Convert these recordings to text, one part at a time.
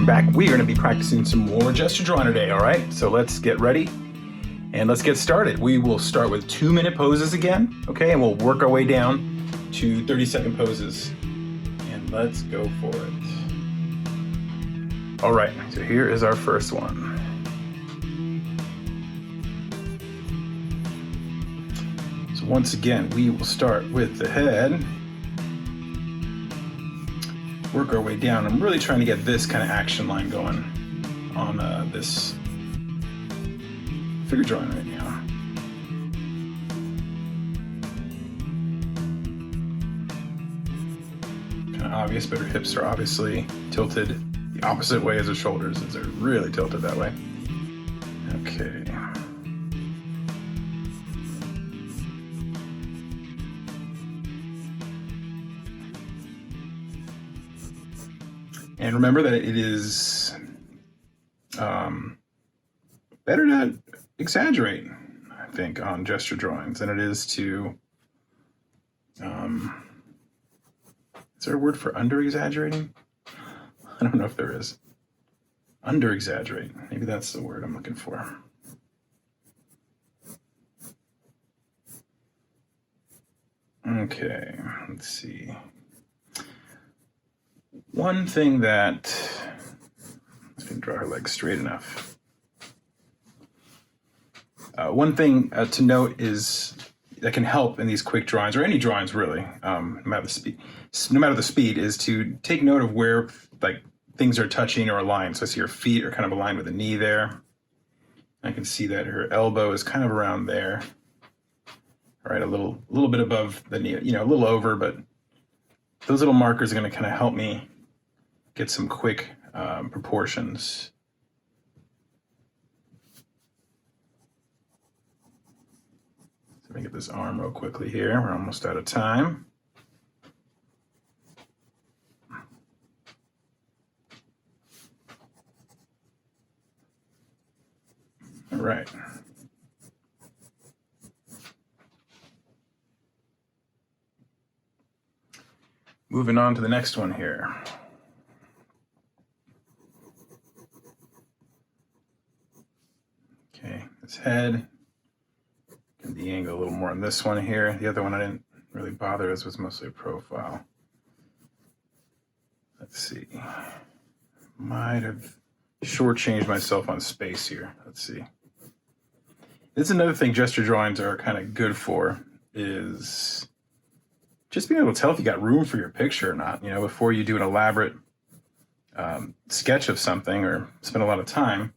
back. We are going to be practicing some more gesture drawing today, all right? So let's get ready and let's get started. We will start with 2-minute poses again, okay? And we'll work our way down to 30-second poses. And let's go for it. All right, so here is our first one. So once again, we will start with the head. Work our way down. I'm really trying to get this kind of action line going on this figure drawing right now. Kind of obvious, but her hips are obviously tilted the opposite way as her shoulders, as they're really tilted that way. Okay. And remember that it is better to exaggerate, I think, on gesture drawings than it is to, is there a word for under-exaggerating? I don't know if there is. Under-exaggerate, maybe that's the word I'm looking for. Okay, let's see. One thing that, I didn't draw her legs straight enough. One thing to note is that can help in these quick drawings, or any drawings really, no matter the speed, is to take note of where like things are touching or aligned. So I see her feet are kind of aligned with the knee there. I can see that her elbow is kind of around there. All right, a little bit above the knee, you know, a little over, but those little markers are going to kind of help me get some quick proportions. So let me get this arm real quickly here. We're almost out of time. All right. Moving on to the next one here. Okay, this head. Get the angle a little more on this one here. The other one I didn't really bother, as was mostly a profile. Let's see. Might have shortchanged myself on space here. Let's see. This is another thing gesture drawings are kind of good for, is just being able to tell if you got room for your picture or not, you know, before you do an elaborate sketch of something or spend a lot of time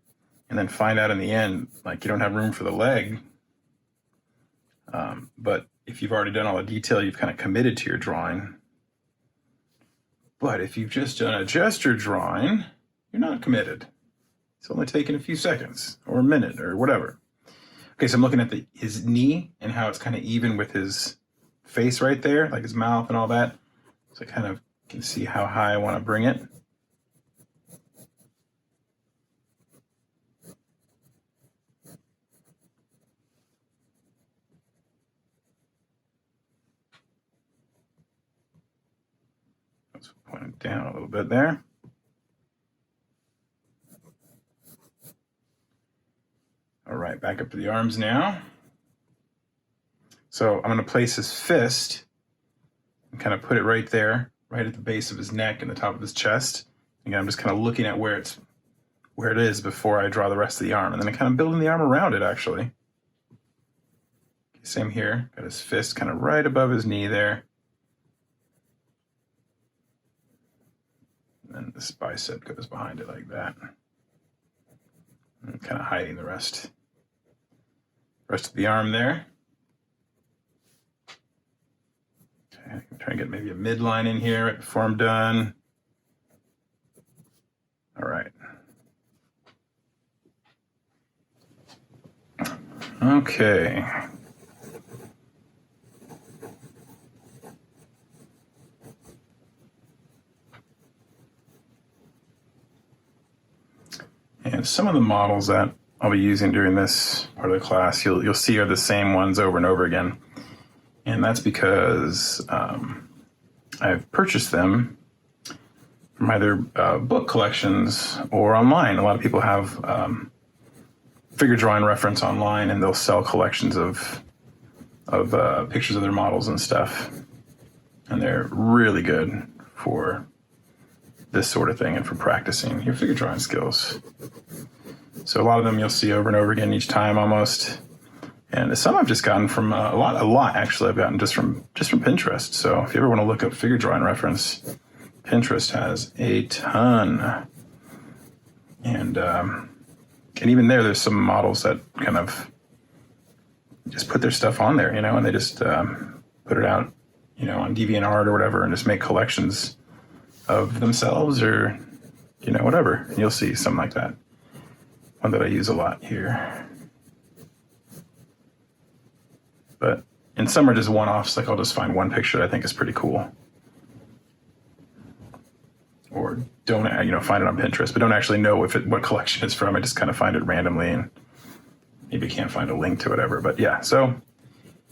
and then find out in the end, like, you don't have room for the leg. But if you've already done all the detail, you've kind of committed to your drawing. But if you've just done a gesture drawing, you're not committed. It's only taken a few seconds or a minute or whatever. Okay, so I'm looking at his knee and how it's kind of even with his face right there, like his mouth and all that. So I kind of can see how high I want to bring it. Let's point it down a little bit there. All right, back up to the arms now. So I'm going to place his fist and kind of put it right there, right at the base of his neck and the top of his chest. Again, I'm just kind of looking at where it is before I draw the rest of the arm. And then I'm kind of building the arm around it, actually. Okay, same here. Got his fist kind of right above his knee there. And then this bicep goes behind it like that. And kind of hiding the rest of the arm there. Okay, I can try and get maybe a midline in here right before I'm done. All right. Okay. And some of the models that I'll be using during this part of the class, you'll see are the same ones over and over again. And that's because I've purchased them from either book collections or online. A lot of people have figure drawing reference online, and they'll sell collections of pictures of their models and stuff. And they're really good for this sort of thing and for practicing your figure drawing skills. So a lot of them you'll see over and over again each time almost. And some I've just gotten from a lot actually I've gotten just from Pinterest. So if you ever want to look up figure drawing reference, Pinterest has a ton. And even there's some models that kind of just put their stuff on there, and they just put it out, on DeviantArt or whatever, and just make collections of themselves or, whatever. And you'll see something like that. One that I use a lot here. But and some are just one-offs, like I'll just find one picture that I think is pretty cool. Or don't, find it on Pinterest, but don't actually know what collection it's from. I just kind of find it randomly and maybe can't find a link to whatever. But yeah, so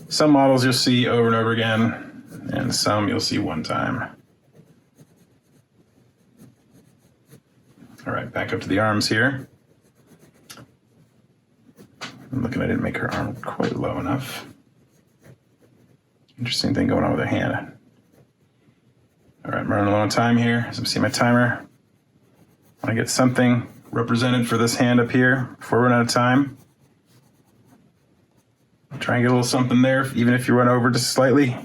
some models you'll see over and over again, and some you'll see one time. All right, back up to the arms here. I'm looking, I didn't make her arm quite low enough. Interesting thing going on with her hand. All right, I'm running low on time here. As I see my timer, I want to get something represented for this hand up here before we run out of time. Try and get a little something there, even if you run over just slightly.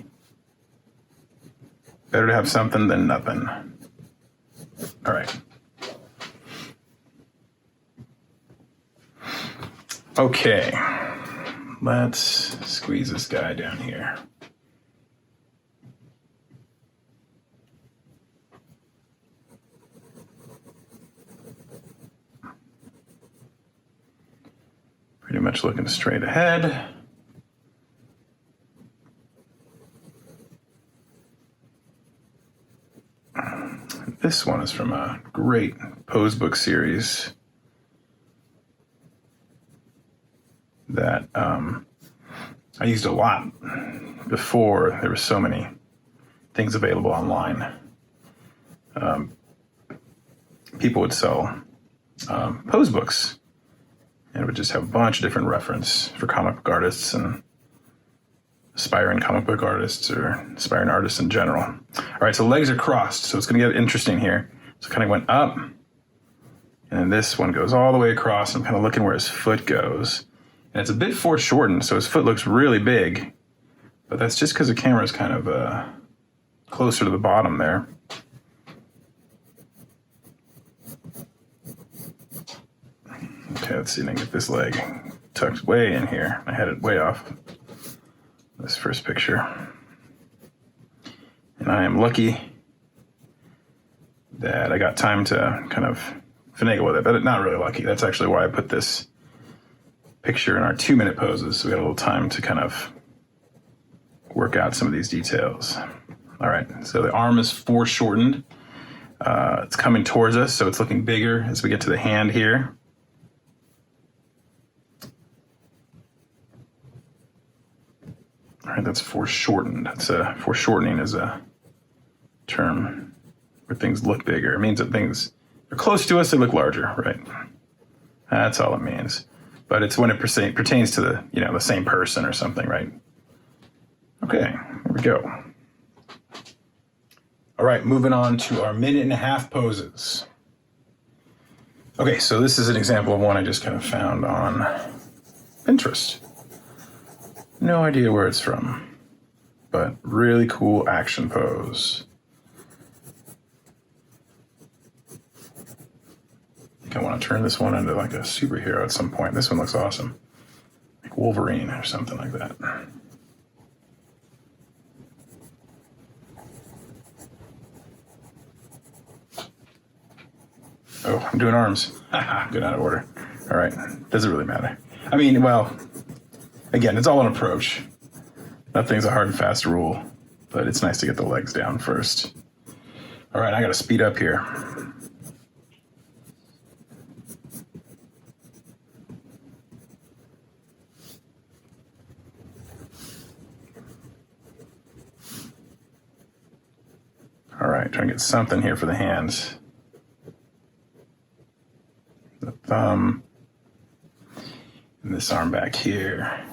Better to have something than nothing. All right. Okay, let's squeeze this guy down here. Pretty much looking straight ahead. This one is from a great pose book series that I used a lot before there were so many things available online. People would sell pose books, and it would just have a bunch of different reference for comic book artists and aspiring comic book artists or aspiring artists in general. All right, so legs are crossed, so it's going to get interesting here. So it kind of went up, and then this one goes all the way across. I'm kind of looking where his foot goes. And it's a bit foreshortened, so his foot looks really big, but that's just because the camera is kind of closer to the bottom there. Okay, let's see if I can get this leg tucked way in here. I had it way off this first picture. And I am lucky that I got time to kind of finagle with it, but not really lucky. That's actually why I put this picture in our 2-minute poses, so we got a little time to kind of work out some of these details. All right, so the arm is foreshortened. It's coming towards us, so it's looking bigger as we get to the hand here. All right, that's foreshortened. Foreshortening is a term where things look bigger. It means that things are close to us, they look larger, right? That's all it means. But it's when it pertains to the same person or something, right? Okay, here we go. All right, moving on to our 1.5-minute poses. Okay, so this is an example of one I just kind of found on Pinterest. No idea where it's from, but really cool action pose. I want to turn this one into like a superhero at some point. This one looks awesome. Like Wolverine or something like that. Oh, I'm doing arms. Good, out of order. All right, doesn't really matter. I mean, well, again, it's all an approach. Nothing's a hard and fast rule, but it's nice to get the legs down first. All right, I got to speed up here. All right, trying to get something here for the hands. thumb. And this arm back here.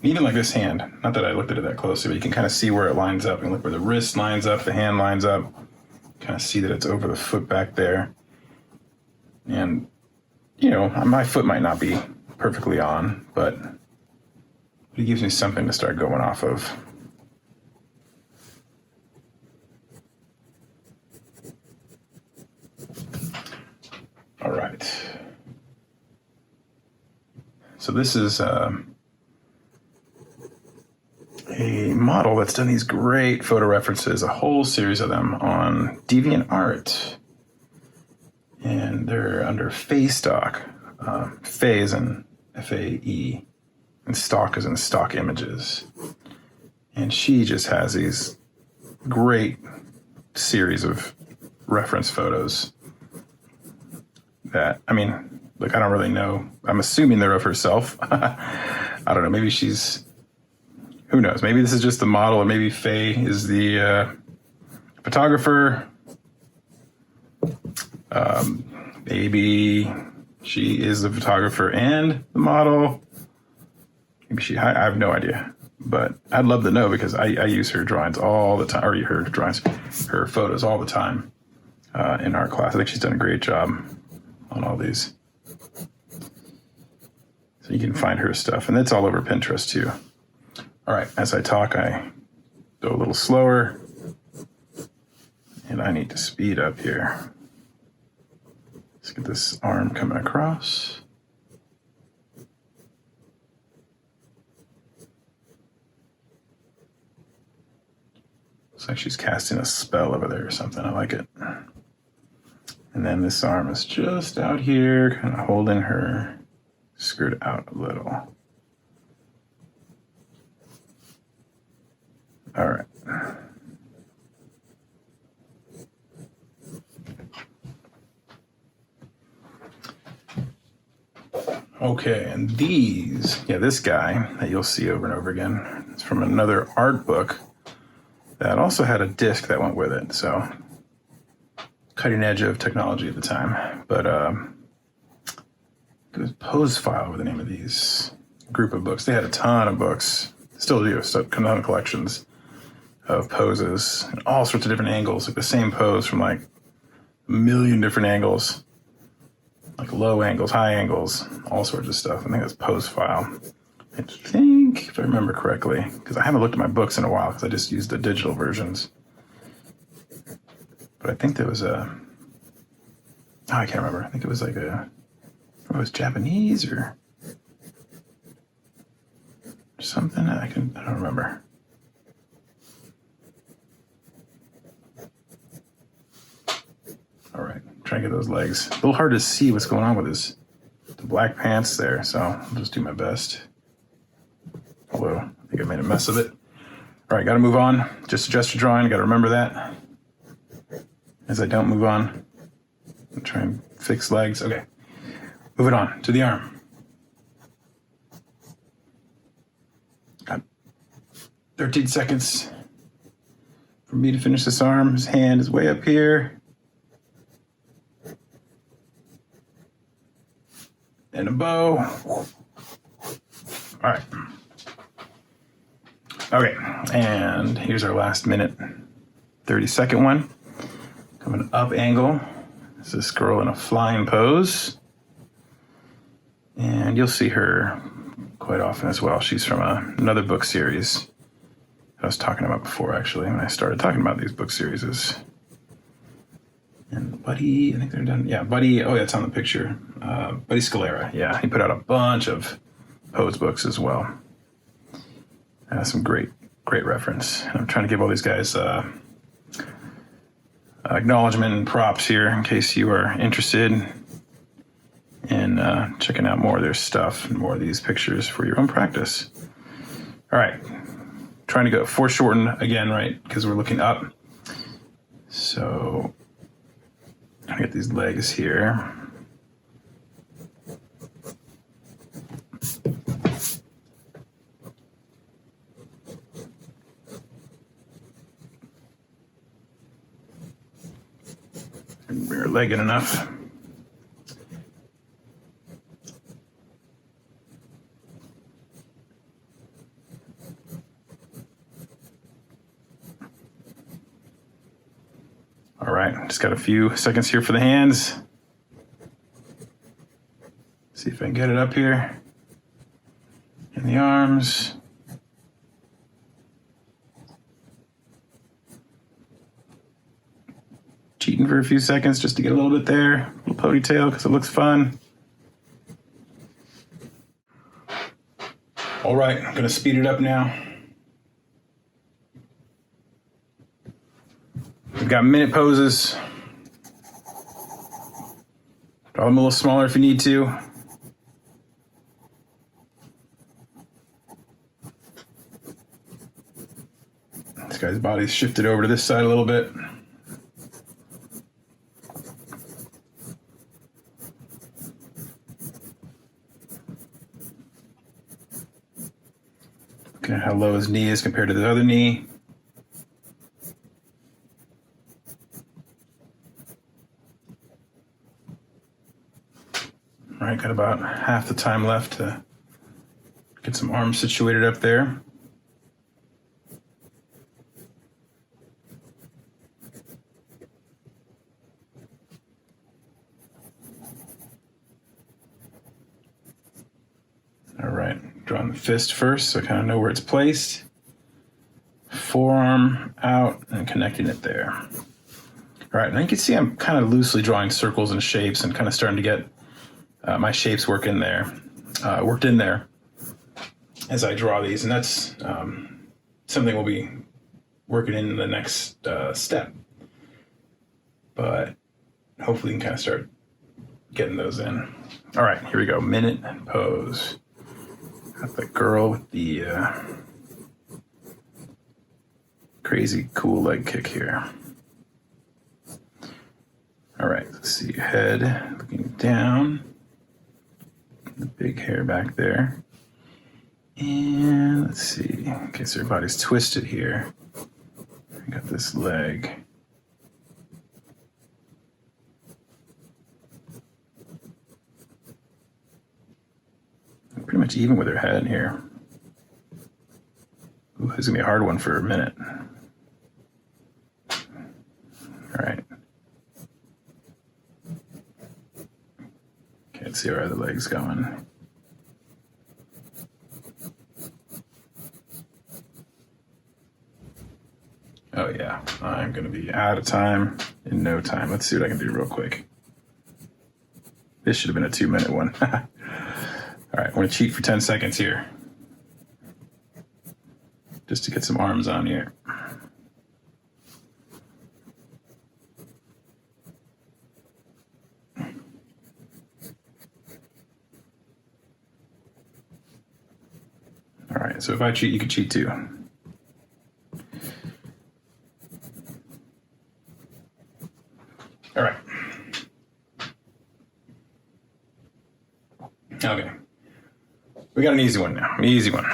Even like this hand, not that I looked at it that closely, but you can kind of see where it lines up. And look where the wrist lines up, the hand lines up. Kind of see that it's over the foot back there. And, you know, my foot might not be perfectly on, but it gives me something to start going off of. All right. So this is a model that's done these great photo references, a whole series of them on DeviantArt. And they're under Fae stock. Fae is in F-A-E, and stock is in stock images. And she just has these great series of reference photos that, I mean, look, I don't really know. I'm assuming they're of herself. I don't know. Maybe she's, who knows? Maybe this is just the model, or maybe Faye is the photographer. Maybe she is the photographer and the model. Maybe I have no idea. But I'd love to know, because I use her drawings all the time, or her photos all the time in art class. I think she's done a great job on all these. So you can find her stuff, and it's all over Pinterest too. All right, as I talk, I go a little slower, and I need to speed up here. Let's get this arm coming across. Looks like she's casting a spell over there or something. I like it. And then this arm is just out here, kind of holding her skirt out a little. All right. Okay, and this guy that you'll see over and over again, is from another art book that also had a disc that went with it. So cutting edge of technology at the time. But it was Pose File with the name of these group of books. They had a ton of books, still do, a ton of collections of poses and all sorts of different angles, like the same pose from like a million different angles, like low angles, high angles, all sorts of stuff. I think that's Pose File. I think, if I remember correctly, because I haven't looked at my books in a while because I just used the digital versions. But I think there was I can't remember. I think it was like it was Japanese or something. I don't remember. All right, trying to get those legs. A little hard to see what's going on with the black pants there, so I'll just do my best. Although I think I made a mess of it. All right, got to move on. Just a gesture drawing. Got to remember that. As I don't move on, I'm trying to fix legs. Okay, moving on to the arm. Got 13 seconds for me to finish this arm. His hand is way up here. And a bow. All right. Okay, and here's our last minute, 30-second one. Coming up angle. This is this girl in a flying pose. And you'll see her quite often as well. She's from another book series I was talking about before, actually, when I started talking about these book series. And Buddy, I think they're done. Yeah, Buddy, oh yeah, it's on the picture. Buddy Scalera, yeah, he put out a bunch of pose books as well. Some great reference. I'm trying to give all these guys acknowledgement and props here in case you are interested in checking out more of their stuff and more of these pictures for your own practice. All right, trying to go foreshorten again, right? Because we're looking up. So I get these legs here. leg in enough. All right, just got a few seconds here for the hands. See if I can get it up here. And the arms. Cheating for a few seconds just to get a little bit there. A little ponytail because it looks fun. All right, I'm gonna speed it up now. We've got minute poses. Draw them a little smaller if you need to. This guy's body's shifted over to this side a little bit. Looking at how low his knee is compared to the other knee. All right, got about half the time left to get some arms situated up there. All right, drawing the fist first so I kind of know where it's placed. Forearm out and connecting it there. All right, now you can see I'm kind of loosely drawing circles and shapes and kind of starting to get my shapes worked in there as I draw these, and that's something we'll be working in the next step. But hopefully you can kind of start getting those in. All right, here we go. Minute pose. Got the girl with the crazy cool leg kick here. All right, let's see. Head looking down. The big hair back there. And let's see. Okay, so her body's twisted here. I got this leg. Pretty much even with her head here. Ooh, this is gonna be a hard one for a minute. All right. Okay, let's see where the leg's going. Oh yeah, I'm gonna be out of time in no time. Let's see what I can do real quick. This should have been a 2-minute one. All right, I'm gonna cheat for 10 seconds here. Just to get some arms on here. All right, so if I cheat, you can cheat too. All right. Okay. We got an easy one now. An easy one.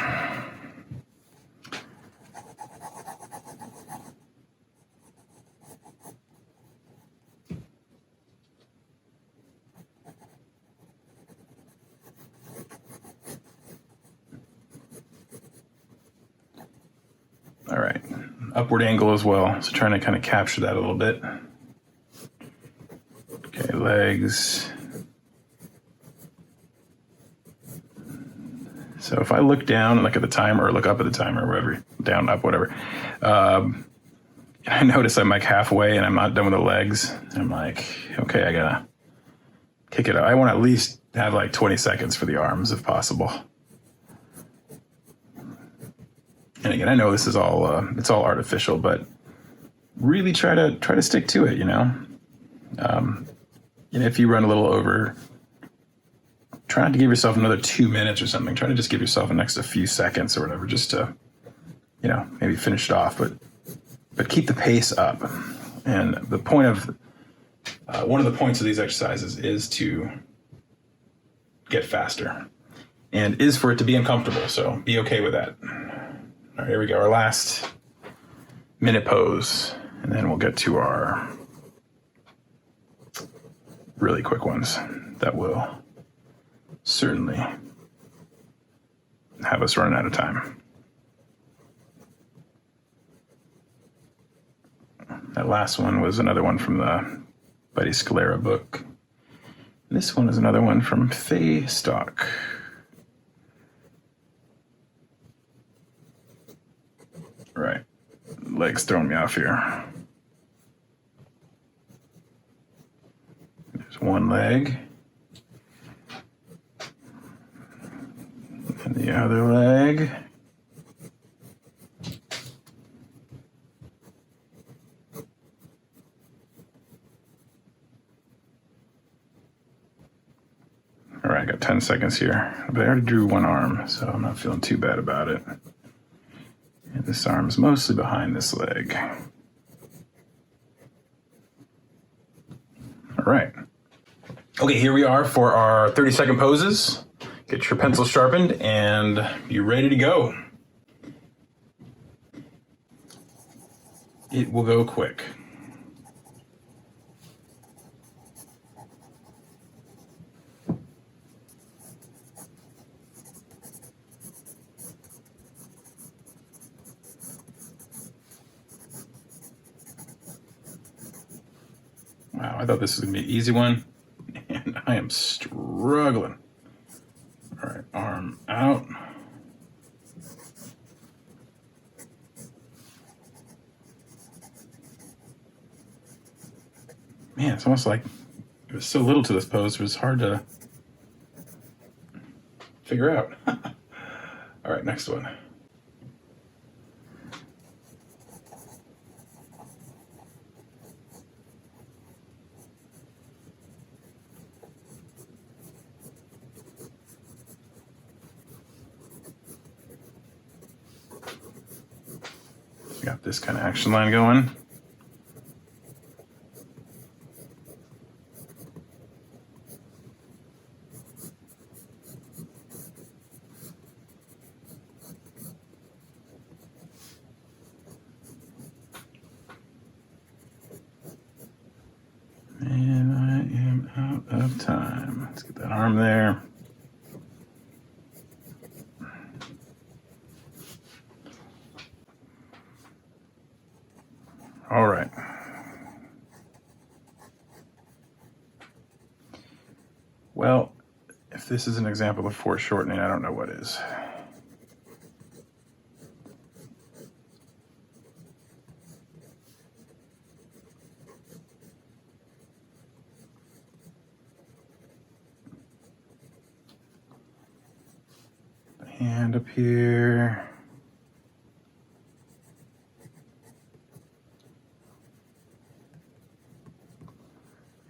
All right. Upward angle as well. So trying to kind of capture that a little bit. Okay, legs. So if I look down and look at the timer, or look up at the timer, whatever, down, up, whatever, I notice I'm like halfway and I'm not done with the legs. And I'm like, okay, I gotta kick it out. I want to at least have like 20 seconds for the arms if possible. And again, I know this is all it's all artificial, but really try to stick to it. You know, if you run a little over, try not to give yourself another 2 minutes or something. Try to just give yourself an extra few seconds or whatever, just to, maybe finish it off. But keep the pace up. And the point of one of the points of these exercises is to get faster, and is for it to be uncomfortable. So be okay with that. All right, here we go. Our last minute pose, and then we'll get to our really quick ones that will certainly have us running out of time. That last one was another one from the Buddy Scalera book. This one is another one from Faye Stock. Right, leg's throwing me off here. There's one leg. And the other leg. All right, I got 10 seconds here, but I already drew one arm, so I'm not feeling too bad about it. And this arm's mostly behind this leg. All right. Okay, here we are for our 30-second poses. Get your pencil sharpened and you're ready to go. It will go quick. Wow, I thought this was gonna be an easy one, and I am struggling. All right, arm out. Man, it's almost like there was so little to this pose, it was hard to figure out. All right, next one. Got this kind of action line going. And I am out of time. Let's get that arm there. All right. Well, if this is an example of foreshortening, I don't know what is. The hand up here.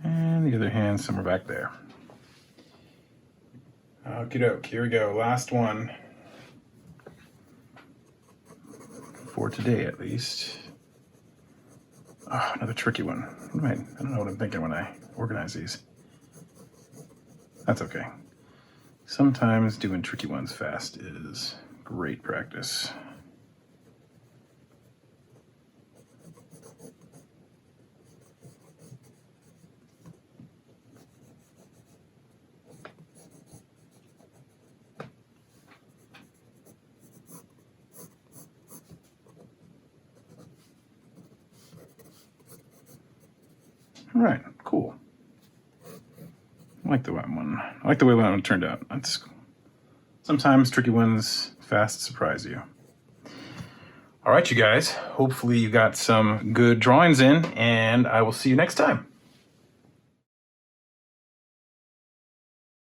And the other hand somewhere back there. Okie doke, here we go. Last one. For today, at least. Oh, another tricky one. I don't know what I'm thinking when I organize these. That's okay. Sometimes doing tricky ones fast is great practice. All right, cool. I like the one. I like the way that one turned out. That's sometimes tricky ones fast surprise you. All right, you guys. Hopefully you got some good drawings in, and I will see you next time.